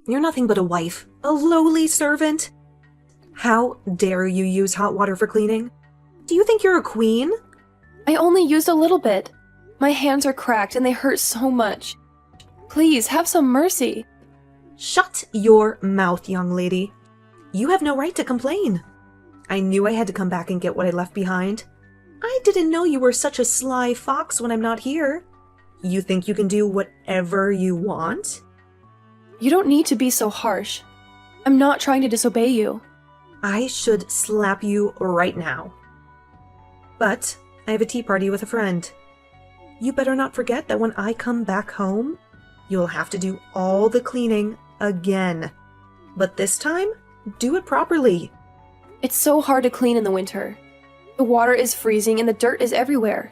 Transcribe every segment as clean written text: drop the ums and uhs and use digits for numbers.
You're nothing but a wife, a lowly servant. How dare you use hot water for cleaning? Do you think you're a queen? I only used a little bit. My hands are cracked and they hurt so much. Please, have some mercy. Shut your mouth, young lady. You have no right to complain. I knew I had to come back and get what I left behind. I didn't know you were such a sly fox when I'm not here. You think you can do whatever you want? You don't need to be so harsh. I'm not trying to disobey you. I should slap you right now. But I have a tea party with a friend. You better not forget that when I come back home, you'll have to do all the cleaning again. But this time, do it properly. It's so hard to clean in the winter. The water is freezing and the dirt is everywhere.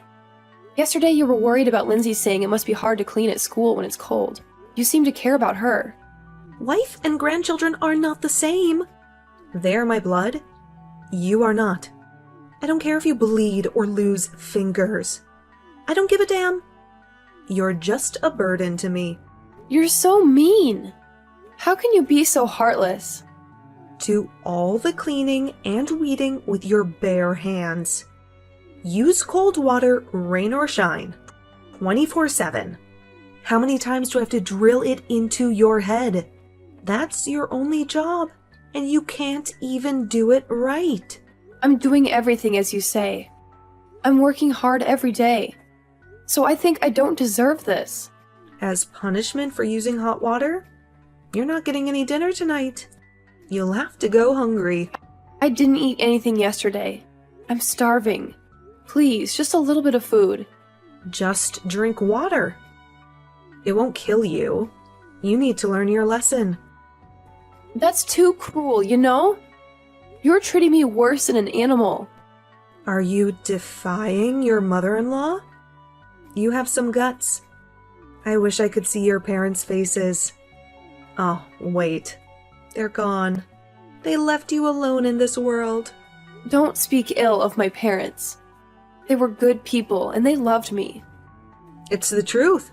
Yesterday you were worried about Lindsay saying it must be hard to clean at school when it's cold. You seem to care about her. Wife and grandchildren are not the same. They're my blood. You are not. I don't care if you bleed or lose fingers. I don't give a damn. You're just a burden to me. You're so mean. How can you be so heartless? Do all the cleaning and weeding with your bare hands. Use cold water, rain or shine, 24/7. How many times do I have to drill it into your head? That's your only job, and you can't even do it right. I'm doing everything as you say. I'm working hard every day. So I think I don't deserve this. As punishment for using hot water, you're not getting any dinner tonight. You'll have to go hungry. I didn't eat anything yesterday. I'm starving. Please, just a little bit of food. Just drink water. It won't kill you. You need to learn your lesson. That's too cruel, you know? You're treating me worse than an animal. Are you defying your mother-in-law? You have some guts. I wish I could see your parents' faces. Oh, wait. They're gone. They left you alone in this world. Don't speak ill of my parents. They were good people and they loved me. It's the truth.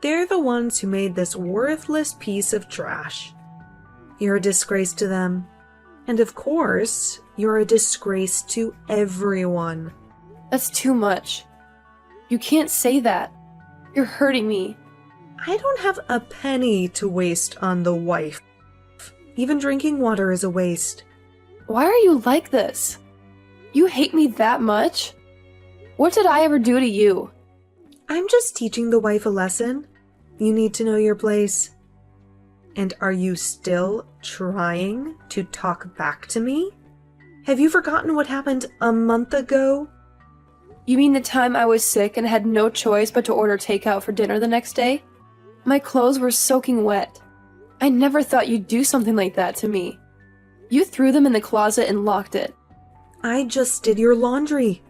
They're the ones who made this worthless piece of trash. You're a disgrace to them. And of course, you're a disgrace to everyone. That's too much. You can't say that. You're hurting me. I don't have a penny to waste on the wife. Even drinking water is a waste. Why are you like this? You hate me that much? What did I ever do to you? I'm just teaching the wife a lesson. You need to know your place. And are you still trying to talk back to me? Have you forgotten what happened a month ago? You mean the time I was sick and had no choice but to order takeout for dinner the next day? My clothes were soaking wet. I never thought you'd do something like that to me. You threw them in the closet and locked it. I just did your laundry.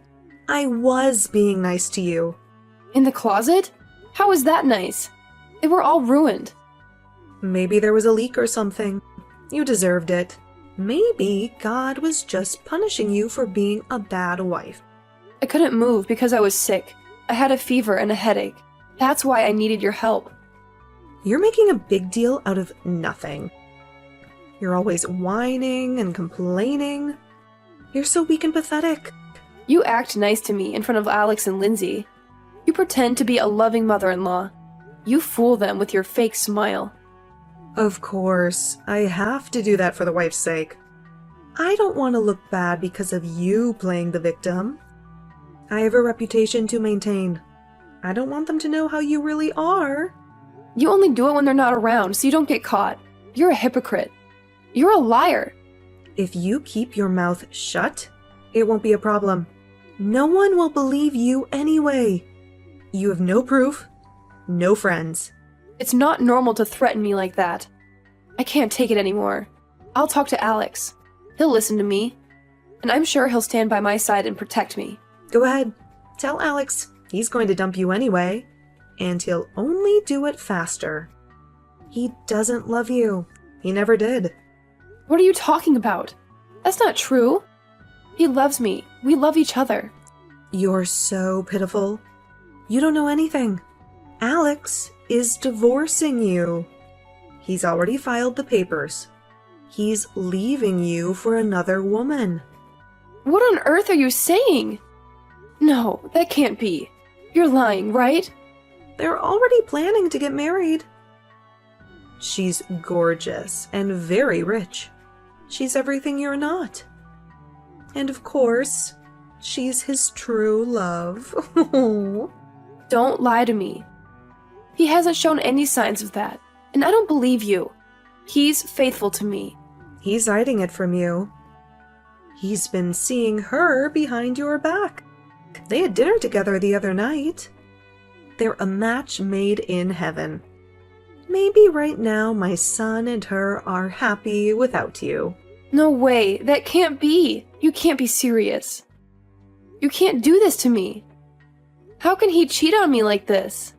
I was being nice to you. In the closet? How was that nice? They were all ruined. Maybe there was a leak or something. You deserved it. Maybe God was just punishing you for being a bad wife. I couldn't move because I was sick. I had a fever and a headache. That's why I needed your help. You're making a big deal out of nothing. You're always whining and complaining. You're so weak and pathetic. You act nice to me in front of Alex and Lindsay. You pretend to be a loving mother-in-law. You fool them with your fake smile. Of course, I have to do that for the wife's sake. I don't want to look bad because of you playing the victim. I have a reputation to maintain. I don't want them to know how you really are. You only do it when they're not around, so you don't get caught. You're a hypocrite. You're a liar. If you keep your mouth shut, it won't be a problem. No one will believe you anyway. You have no proof, no friends. It's not normal to threaten me like that. I can't take it anymore. I'll talk to Alex. He'll listen to me. And I'm sure he'll stand by my side and protect me. Go ahead. Tell Alex he's going to dump you anyway. And he'll only do it faster. He doesn't love you. He never did. What are you talking about? That's not true. He loves me. We love each other. You're so pitiful. You don't know anything. Alex is divorcing you. He's already filed the papers. He's leaving you for another woman. What on earth are you saying? No, that can't be. You're lying, right? They're already planning to get married. She's gorgeous and very rich. She's everything you're not. And of course, she's his true love. Don't lie to me. He hasn't shown any signs of that, and I don't believe you. He's faithful to me. He's hiding it from you. He's been seeing her behind your back. They had dinner together the other night. They're a match made in heaven. Maybe right now my son and her are happy without you. No way, that can't be. You can't be serious. You can't do this to me. How can he cheat on me like this?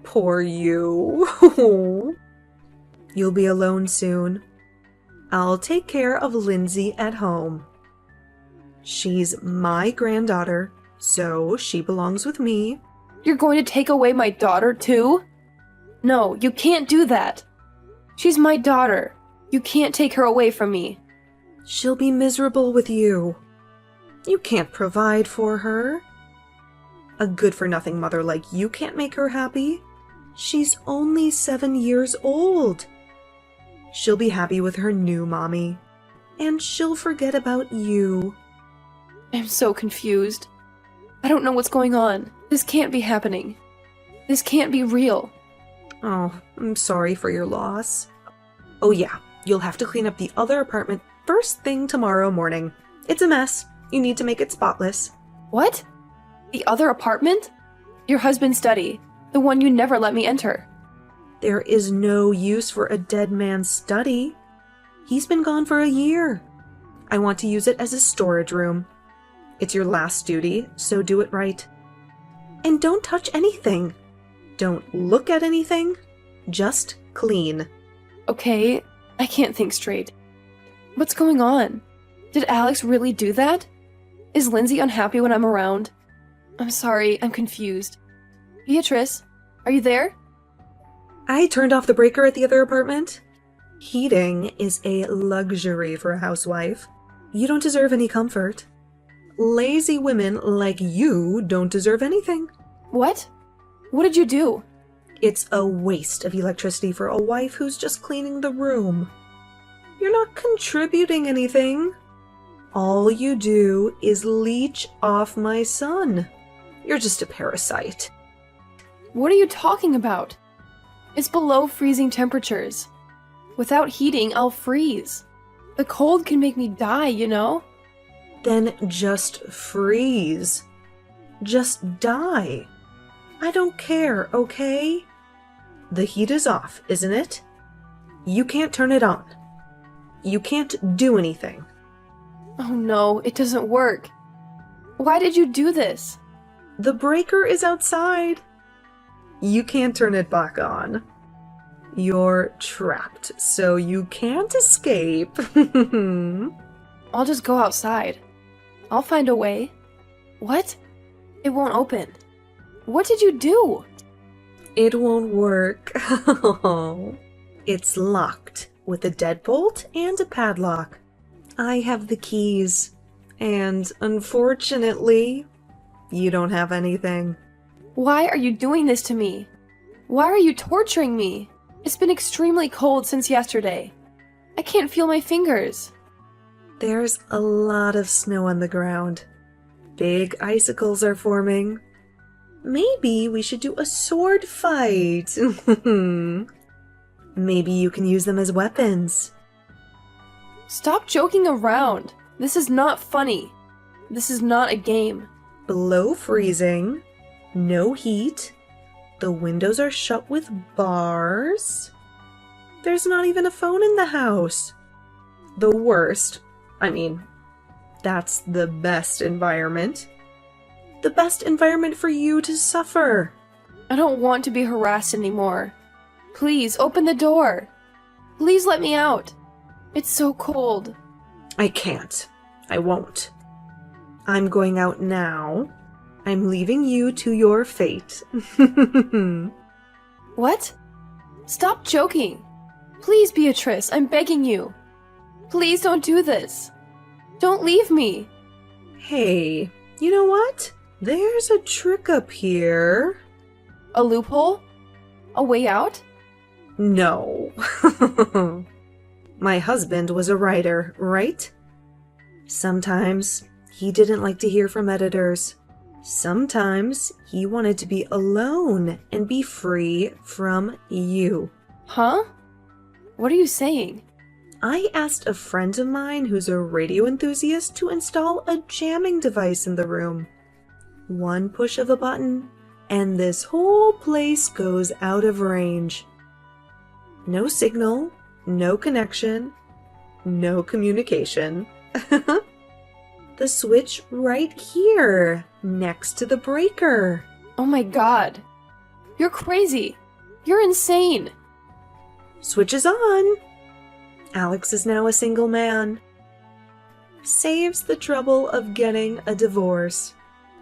Poor you. You'll be alone soon. I'll take care of Lindsay at home. She's my granddaughter, so she belongs with me. You're going to take away my daughter too? No, you can't do that. She's my daughter. You can't take her away from me. She'll be miserable with you. You can't provide for her. A good-for-nothing mother like you can't make her happy. She's only 7 years old. She'll be happy with her new mommy. And she'll forget about you. I'm so confused. I don't know what's going on. This can't be happening. This can't be real. Oh, I'm sorry for your loss. Oh yeah, you'll have to clean up the other apartment first thing tomorrow morning. It's a mess. You need to make it spotless. What? The other apartment? Your husband's study. The one you never let me enter. There is no use for a dead man's study. He's been gone for a year. I want to use it as a storage room. It's your last duty, so do it right. And don't touch anything. Don't look at anything. Just clean. Okay, I can't think straight. What's going on? Did Alex really do that? Is Lindsay unhappy when I'm around? I'm sorry, I'm confused. Beatrice, are you there? I turned off the breaker at the other apartment. Heating is a luxury for a housewife. You don't deserve any comfort. Lazy women like you don't deserve anything. What? What did you do? It's a waste of electricity for a wife who's just cleaning the room. You're not contributing anything. All you do is leech off my son. You're just a parasite. What are you talking about? It's below freezing temperatures. Without heating, I'll freeze. The cold can make me die, you know? Then just freeze. Just die. I don't care, okay? The heat is off, isn't it? You can't turn it on. You can't do anything. Oh no, it doesn't work. Why did you do this? The breaker is outside. You can't turn it back on. You're trapped, so you can't escape. I'll just go outside. I'll find a way. What? It won't open. What did you do? It won't work. It's locked with a deadbolt and a padlock. I have the keys. And unfortunately, you don't have anything. Why are you doing this to me? Why are you torturing me? It's been extremely cold since yesterday. I can't feel my fingers. There's a lot of snow on the ground. Big icicles are forming. Maybe we should do a sword fight. Maybe you can use them as weapons. Stop joking around. This is not funny. This is not a game. Below freezing. No heat. The windows are shut with bars. There's not even a phone in the house. The worst. I mean, that's the best environment. The best environment for you to suffer. I don't want to be harassed anymore. Please, open the door. Please let me out. It's so cold. I can't. I won't. I'm going out now. I'm leaving you to your fate. What? Stop joking. Please, Beatrice, I'm begging you. Please don't do this. Don't leave me. Hey, you know what? There's a trick up here. A loophole? A way out? No. My husband was a writer, right? Sometimes he didn't like to hear from editors. Sometimes he wanted to be alone and be free from you. Huh? What are you saying? I asked a friend of mine who's a radio enthusiast to install a jamming device in the room. One push of a button, and this whole place goes out of range. No signal, no connection, no communication. The switch right here, next to the breaker. Oh my god. You're crazy. You're insane. Switch is on. Alex is now a single man. Saves the trouble of getting a divorce.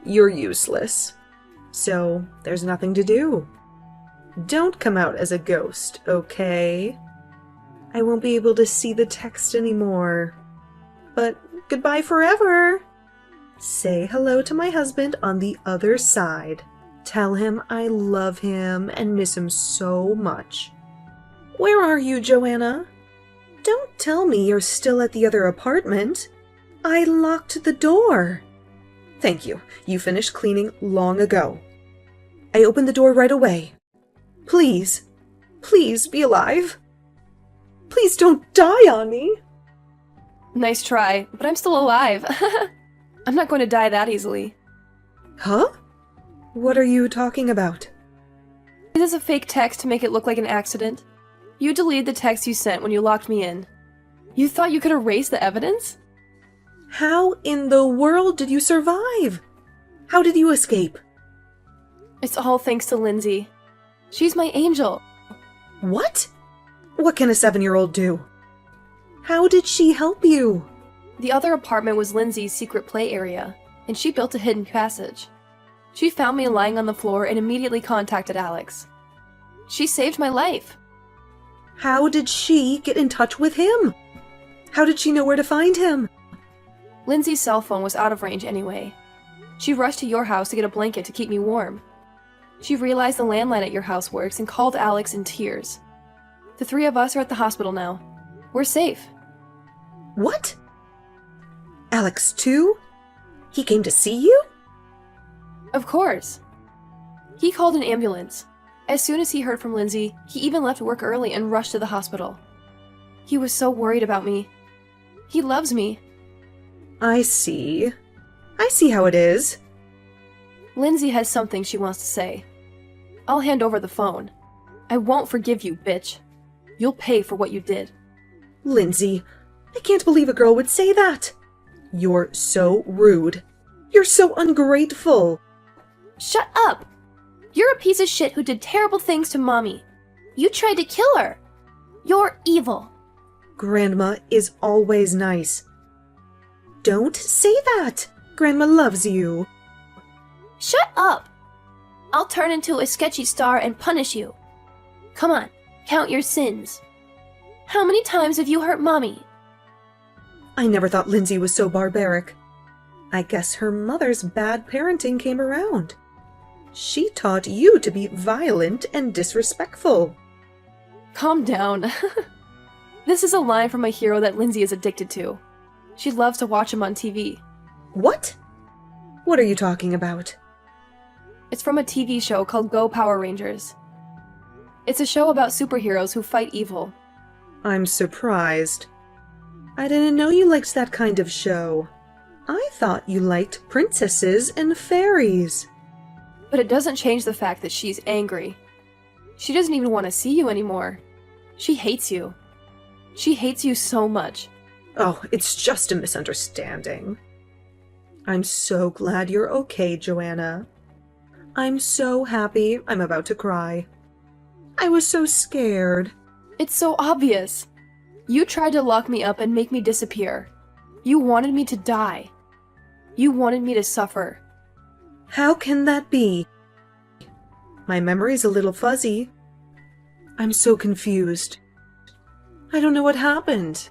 You're useless. So there's nothing to do. Don't come out as a ghost, okay? I won't be able to see the text anymore. But goodbye forever. Say hello to my husband on the other side. Tell him I love him and miss him so much. Where are you, Joanna? Don't tell me you're still at the other apartment. I locked the door. Thank you. You finished cleaning long ago. I opened the door right away. Please, please be alive. Please don't die on me. Nice try, but I'm still alive. I'm not going to die that easily. Huh? What are you talking about? It is a fake text to make it look like an accident. You deleted the text you sent when you locked me in. You thought you could erase the evidence? How in the world did you survive? How did you escape? It's all thanks to Lindsay. She's my angel. What? What can a 7-year-old do? How did she help you? The other apartment was Lindsay's secret play area, and she built a hidden passage. She found me lying on the floor and immediately contacted Alex. She saved my life. How did she get in touch with him? How did she know where to find him? Lindsay's cell phone was out of range anyway. She rushed to your house to get a blanket to keep me warm. She realized the landline at your house works and called Alex in tears. The 3 of us are at the hospital now. We're safe. What? Alex too? He came to see you? Of course. He called an ambulance. As soon as he heard from Lindsay, he even left work early and rushed to the hospital. He was so worried about me. He loves me. I see. I see how it is. Lindsay has something she wants to say. I'll hand over the phone. I won't forgive you, bitch. You'll pay for what you did. Lindsay, I can't believe a girl would say that. You're so rude. You're so ungrateful. Shut up! You're a piece of shit who did terrible things to Mommy. You tried to kill her. You're evil. Grandma is always nice. Don't say that. Grandma loves you. Shut up! I'll turn into a sketchy star and punish you. Come on, count your sins. How many times have you hurt Mommy? I never thought Lindsay was so barbaric. I guess her mother's bad parenting came around. She taught you to be violent and disrespectful. Calm down. This is a line from a hero that Lindsay is addicted to. She loves to watch him on TV. What? What are you talking about? It's from a TV show called Go Power Rangers. It's a show about superheroes who fight evil. I'm surprised. I didn't know you liked that kind of show. I thought you liked princesses and fairies. But it doesn't change the fact that she's angry. She doesn't even want to see you anymore. She hates you. She hates you so much. Oh, it's just a misunderstanding. I'm so glad you're okay, Joanna. I'm so happy I'm about to cry. I was so scared. It's so obvious. You tried to lock me up and make me disappear. You wanted me to die. You wanted me to suffer. How can that be? My memory's a little fuzzy. I'm so confused. I don't know what happened.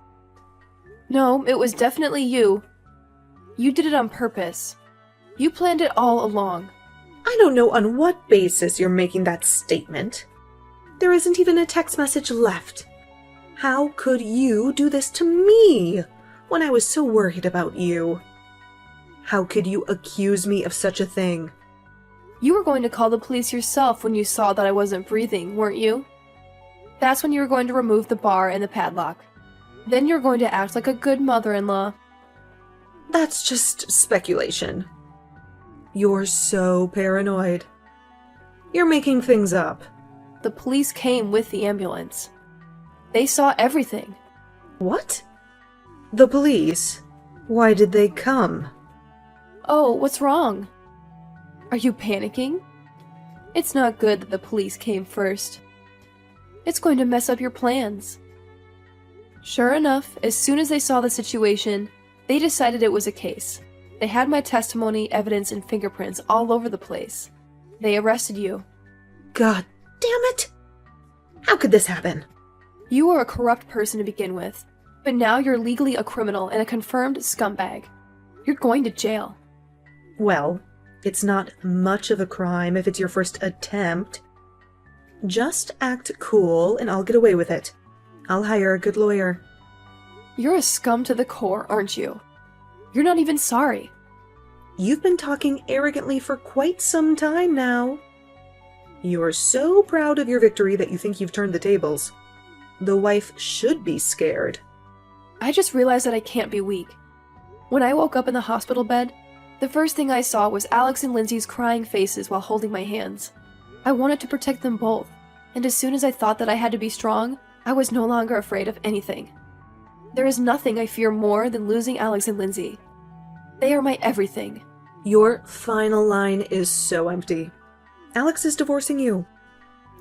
No, it was definitely you. You did it on purpose. You planned it all along. I don't know on what basis you're making that statement. There isn't even a text message left. How could you do this to me when I was so worried about you? How could you accuse me of such a thing? You were going to call the police yourself when you saw that I wasn't breathing, weren't you? That's when you were going to remove the bar and the padlock. Then you're going to act like a good mother-in-law. That's just speculation. You're so paranoid. You're making things up. The police came with the ambulance. They saw everything. What? The police? Why did they come? Oh, what's wrong? Are you panicking? It's not good that the police came first. It's going to mess up your plans. Sure enough, as soon as they saw the situation, they decided it was a case. They had my testimony, evidence, and fingerprints all over the place. They arrested you. God damn it! How could this happen? You were a corrupt person to begin with, but now you're legally a criminal and a confirmed scumbag. You're going to jail. Well, it's not much of a crime if it's your first attempt. Just act cool and I'll get away with it. I'll hire a good lawyer. You're a scum to the core, aren't you? You're not even sorry. You've been talking arrogantly for quite some time now. You're so proud of your victory that you think you've turned the tables. The wife should be scared. I just realized that I can't be weak. When I woke up in the hospital bed, the first thing I saw was Alex and Lindsay's crying faces while holding my hands. I wanted to protect them both, and as soon as I thought that I had to be strong, I was no longer afraid of anything. There is nothing I fear more than losing Alex and Lindsay. They are my everything. Your final line is so empty. Alex is divorcing you.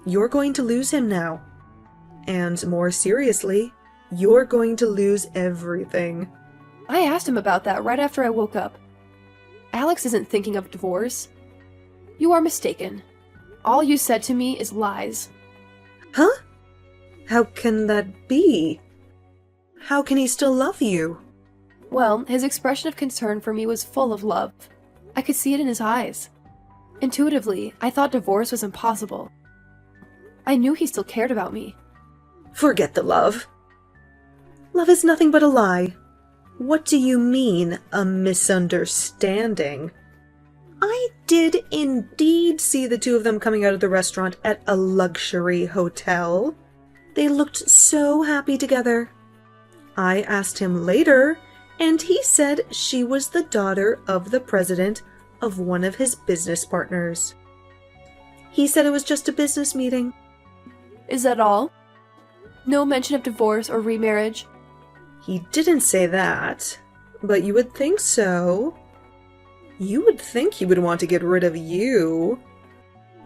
You're going to lose him now. And more seriously, you're going to lose everything. I asked him about that right after I woke up. Alex isn't thinking of divorce. You are mistaken. All you said to me is lies. Huh? How can that be? How can he still love you? Well, his expression of concern for me was full of love. I could see it in his eyes. Intuitively, I thought divorce was impossible. I knew he still cared about me. Forget the love. Love is nothing but a lie. What do you mean, a misunderstanding? I did indeed see the two of them coming out of the restaurant at a luxury hotel. They looked so happy together. I asked him later, and he said she was the daughter of the president of one of his business partners. He said it was just a business meeting. Is that all? No mention of divorce or remarriage? He didn't say that, but you would think so. You would think he would want to get rid of you.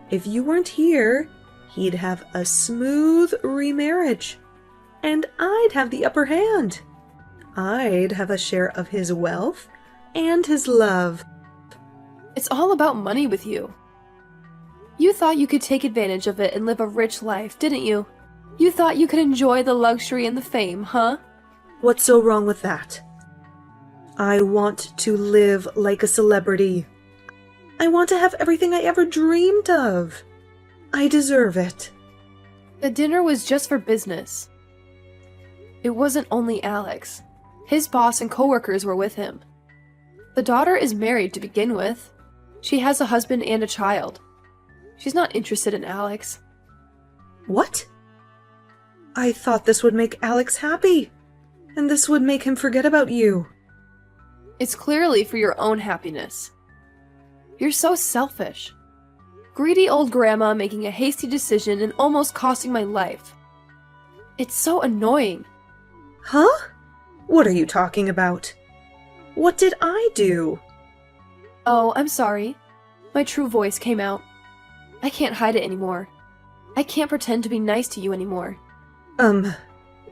If you weren't here, he'd have a smooth remarriage, and I'd have the upper hand. I'd have a share of his wealth and his love. It's all about money with you. You thought you could take advantage of it and live a rich life, didn't you? You thought you could enjoy the luxury and the fame, huh? What's so wrong with that? I want to live like a celebrity. I want to have everything I ever dreamed of. I deserve it. The dinner was just for business. It wasn't only Alex. His boss and coworkers were with him. The daughter is married to begin with. She has a husband and a child. She's not interested in Alex. What? I thought this would make Alex happy, and this would make him forget about you. It's clearly for your own happiness. You're so selfish. Greedy old grandma making a hasty decision and almost costing my life. It's so annoying. Huh? What are you talking about? What did I do? Oh, I'm sorry. My true voice came out. I can't hide it anymore. I can't pretend to be nice to you anymore.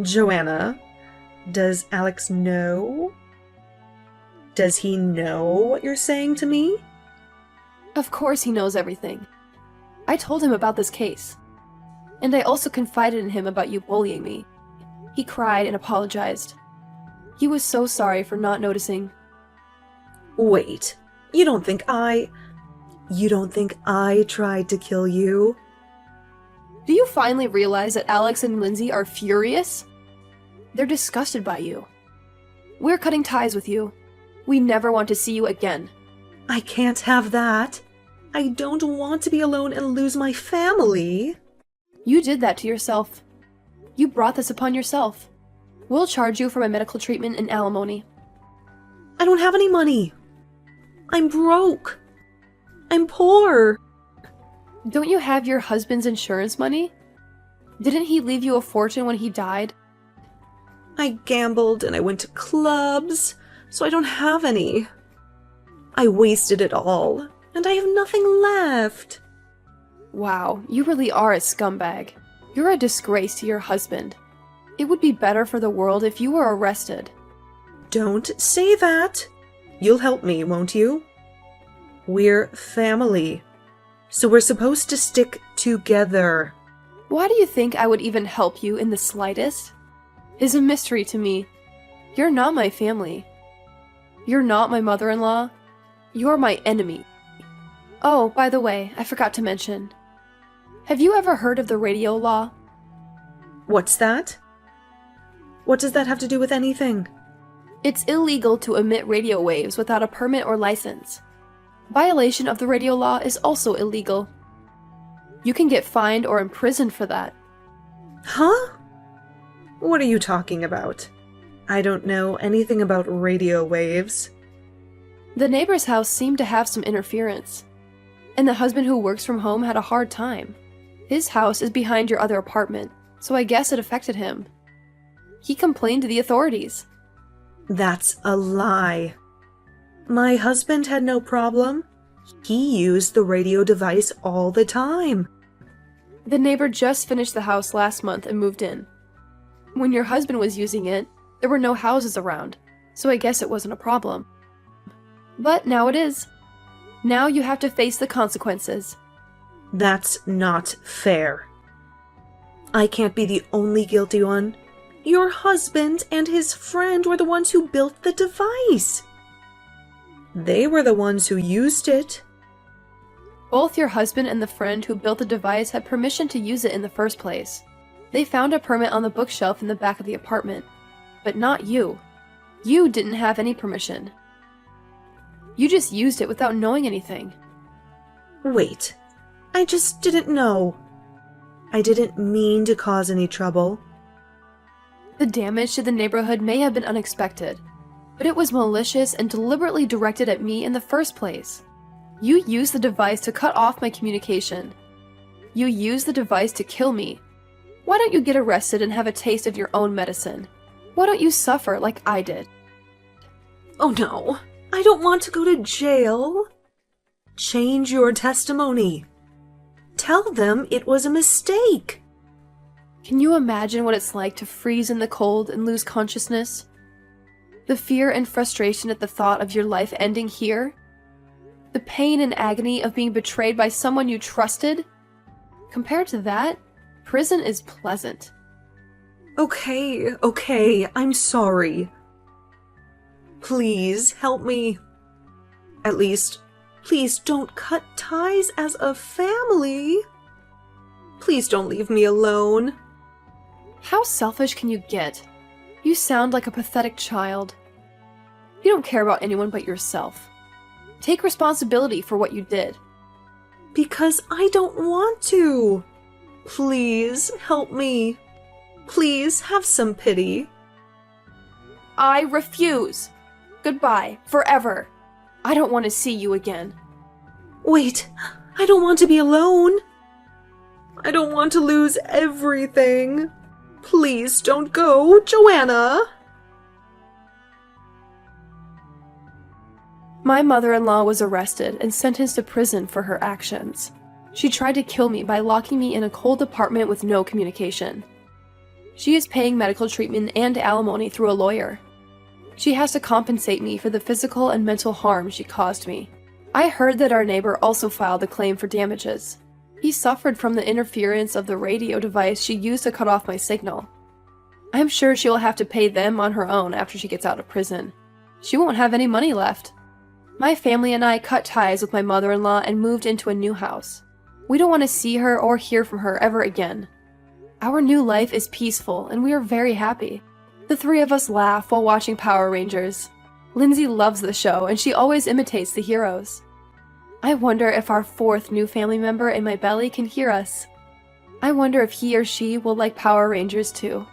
Joanna, does Alex know? Does he know what you're saying to me? Of course he knows everything. I told him about this case. And I also confided in him about you bullying me. He cried and apologized. He was so sorry for not noticing. Wait, you don't think I tried to kill you? Do you finally realize that Alex and Lindsay are furious? They're disgusted by you. We're cutting ties with you. We never want to see you again. I can't have that. I don't want to be alone and lose my family. You did that to yourself. You brought this upon yourself. We'll charge you for my medical treatment and alimony. I don't have any money. I'm broke. I'm poor. Don't you have your husband's insurance money? Didn't he leave you a fortune when he died? I gambled and I went to clubs, so I don't have any. I wasted it all, and I have nothing left. Wow, you really are a scumbag. You're a disgrace to your husband. It would be better for the world if you were arrested. Don't say that. You'll help me, won't you? We're family, so we're supposed to stick together. Why do you think I would even help you in the slightest? It's a mystery to me. You're not my family. You're not my mother-in-law. You're my enemy. Oh, by the way, I forgot to mention. Have you ever heard of the radio law? What's that? What does that have to do with anything? It's illegal to emit radio waves without a permit or license. Violation of the radio law is also illegal. You can get fined or imprisoned for that. Huh? What are you talking about? I don't know anything about radio waves. The neighbor's house seemed to have some interference, and the husband who works from home had a hard time. His house is behind your other apartment, so I guess it affected him. He complained to the authorities. That's a lie. My husband had no problem. He used the radio device all the time. The neighbor just finished the house last month and moved in. When your husband was using it, there were no houses around, so I guess it wasn't a problem. But now it is. Now you have to face the consequences. That's not fair. I can't be the only guilty one. Your husband and his friend were the ones who built the device. They were the ones who used it. Both your husband and the friend who built the device had permission to use it in the first place. They found a permit on the bookshelf in the back of the apartment. But not you. You didn't have any permission. You just used it without knowing anything. Wait, I just didn't know. I didn't mean to cause any trouble. The damage to the neighborhood may have been unexpected, but it was malicious and deliberately directed at me in the first place. You used the device to cut off my communication. You used the device to kill me. Why don't you get arrested and have a taste of your own medicine? Why don't you suffer like I did? Oh no, I don't want to go to jail. Change your testimony. Tell them it was a mistake. Can you imagine what it's like to freeze in the cold and lose consciousness? The fear and frustration at the thought of your life ending here? The pain and agony of being betrayed by someone you trusted? Compared to that, prison is pleasant. Okay, I'm sorry. Please help me. At least, please don't cut ties as a family. Please don't leave me alone. How selfish can you get? You sound like a pathetic child. You don't care about anyone but yourself. Take responsibility for what you did. Because I don't want to. Please help me. Please have some pity. I refuse. Goodbye, forever. I don't want to see you again. Wait, I don't want to be alone. I don't want to lose everything. Please don't go, Joanna. My mother-in-law was arrested and sentenced to prison for her actions. She tried to kill me by locking me in a cold apartment with no communication. She is paying medical treatment and alimony through a lawyer. She has to compensate me for the physical and mental harm she caused me. I heard that our neighbor also filed a claim for damages. He suffered from the interference of the radio device she used to cut off my signal. I'm sure she will have to pay them on her own after she gets out of prison. She won't have any money left. My family and I cut ties with my mother-in-law and moved into a new house. We don't want to see her or hear from her ever again. Our new life is peaceful and we are very happy. The three of us laugh while watching Power Rangers. Lindsay loves the show and she always imitates the heroes. I wonder if our fourth new family member in my belly can hear us. I wonder if he or she will like Power Rangers too.